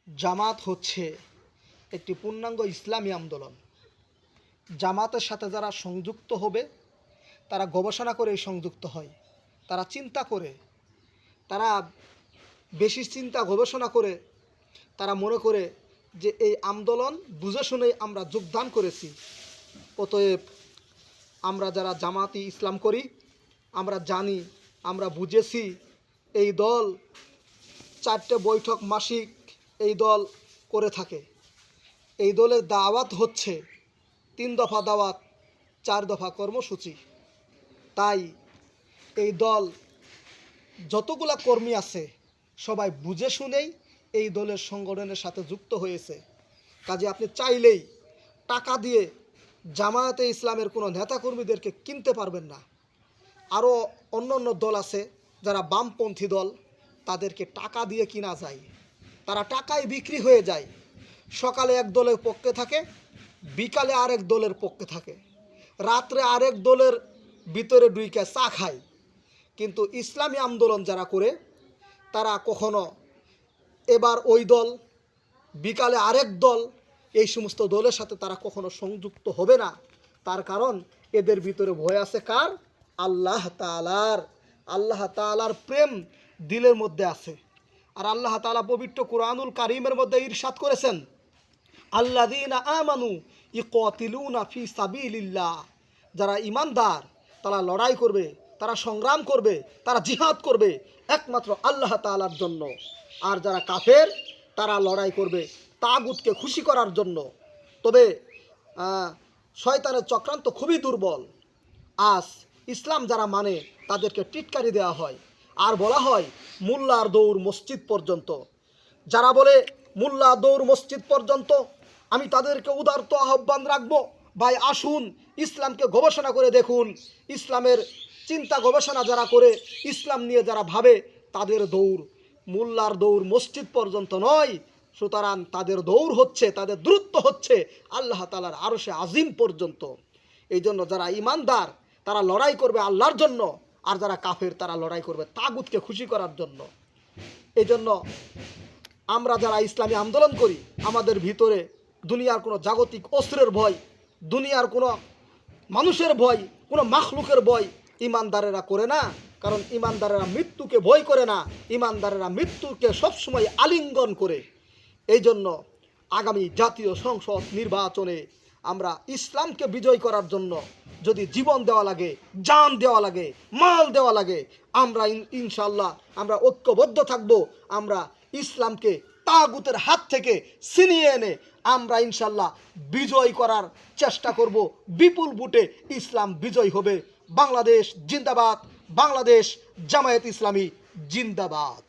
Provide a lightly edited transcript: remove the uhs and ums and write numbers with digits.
জামাত হচ্ছে একটি পূর্ণাঙ্গ ইসলামী আন্দোলন। জামাতের সাথে যারা সংযুক্ত হবে তারা গবেষণা করে সংযুক্ত হয়, তারা চিন্তা করে, তারা বেশি চিন্তা গবেষণা করে, তারা মনে করে যে এই আন্দোলন বুঝে শুনেই আমরা যোগদান করেছি। অতএব আমরা যারা জামাতি ইসলাম করি আমরা জানি, আমরা বুঝেছি এই দল 4টে বৈঠক মাসিক এই দল করে থাকে। এই দলের দাওয়াত হচ্ছে 3 দফা দাওয়াত, 4 দফা কর্মসূচি। তাই এই দল যতগুলা কর্মী আছে সবাই বুঝে শুনেই এই দলের সংগঠনের সাথে যুক্ত হয়েছে। কাজে আপনি চাইলেই টাকা দিয়ে জামায়াতে ইসলামের কোনো নেতাকর্মীদেরকে কিনতে পারবেন না। আরও অন্য অন্য দল আছে যারা বামপন্থী দল, তাদেরকে টাকা দিয়ে কিনা যায়, তারা টাকায় বিক্রি হয়ে যায়। সকালে এক দলের পক্ষে থাকে, বিকালে আরেক দলের পক্ষে থাকে, রাত্রে আরেক দলের ভিতরে ঢুইকে চা খায়। কিন্তু ইসলামী আন্দোলন যারা করে তারা কখনো এবার ওই দল, বিকালে আরেক দল, এই সমস্ত দলের সাথে তারা কখনো সংযুক্ত হবে না। তার কারণ এদের ভিতরে ভয় আছে কার? আল্লাহ তাআলার। আল্লাহ তাআলার প্রেম দিলের মধ্যে আছে। আর আল্লাহ তাআলা পবিত্র কুরআনুল কারীমের মধ্যে ইরশাদ করেছেন, আল্লাযীনা আমানু ইকাতিলুনা ফি সাবিলিল্লাহ। যারা ঈমানদার তারা লড়াই করবে, তারা সংগ্রাম করবে, তারা জিহাদ করবে একমাত্র আল্লাহ তাআলার জন্য। আর যারা কাফের তারা লড়াই করবে তাগুতকে খুশি করার জন্য। তবে শয়তানের চক্রান্ত খুবই দুর্বল। আজ ইসলাম যারা মানে তাদেরকে টিটকারি দেওয়া হয় আর বলা হয় মোল্লার দৌড় মসজিদ পর্যন্ত। যারা বলে মোল্লা দৌড় মসজিদ পর্যন্ত, আমি তাদেরকে উদারত আহ্বান রাখবো, ভাই আসুন ইসলামকে গবেষণা করে দেখুন। ইসলামের চিন্তা গবেষণা যারা করে, ইসলাম নিয়ে যারা ভাবে, তাদের দৌড় মোল্লার দৌড় মসজিদ পর্যন্ত নয়। সুতরাং তাদের দৌড় হচ্ছে, তাদের দূরত্ব হচ্ছে আল্লাহ তাআলার আরশে আজিম পর্যন্ত। এই জন্য যারা ঈমানদার তারা লড়াই করবে আল্লাহর জন্য, আর যারা কাফের তারা লড়াই করবে তাগুতকে খুশি করার জন্য। এই জন্য আমরা যারা ইসলামী আন্দোলন করি আমাদের ভিতরে দুনিয়ার কোনো জাগতিক অস্ত্রের ভয়, দুনিয়ার কোনো মানুষের ভয়, কোনো মাখলুকের ভয় ঈমানদারেরা করে না। কারণ ঈমানদারেরা মৃত্যুকে ভয় করে না, ঈমানদারেরা মৃত্যুকে সবসময় আলিঙ্গন করে। এই জন্য আগামী জাতীয় সংসদ নির্বাচনে আমরা ইসলামকে বিজয় করার জন্য যদি জীবন দেওয়া লাগে, জান দেওয়া লাগে, মাল দেওয়া লাগে, আমরা ইনশাল্লাহ আমরা ঐক্যবদ্ধ থাকব। আমরা ইসলামকে তাগুতের হাত থেকে ছিনিয়ে এনে আমরা ইনশাল্লাহ বিজয় করার চেষ্টা করব। বিপুল ভোটে ইসলাম বিজয় হবে। বাংলাদেশ জিন্দাবাদ, বাংলাদেশ জামায়াত ইসলামী জিন্দাবাদ।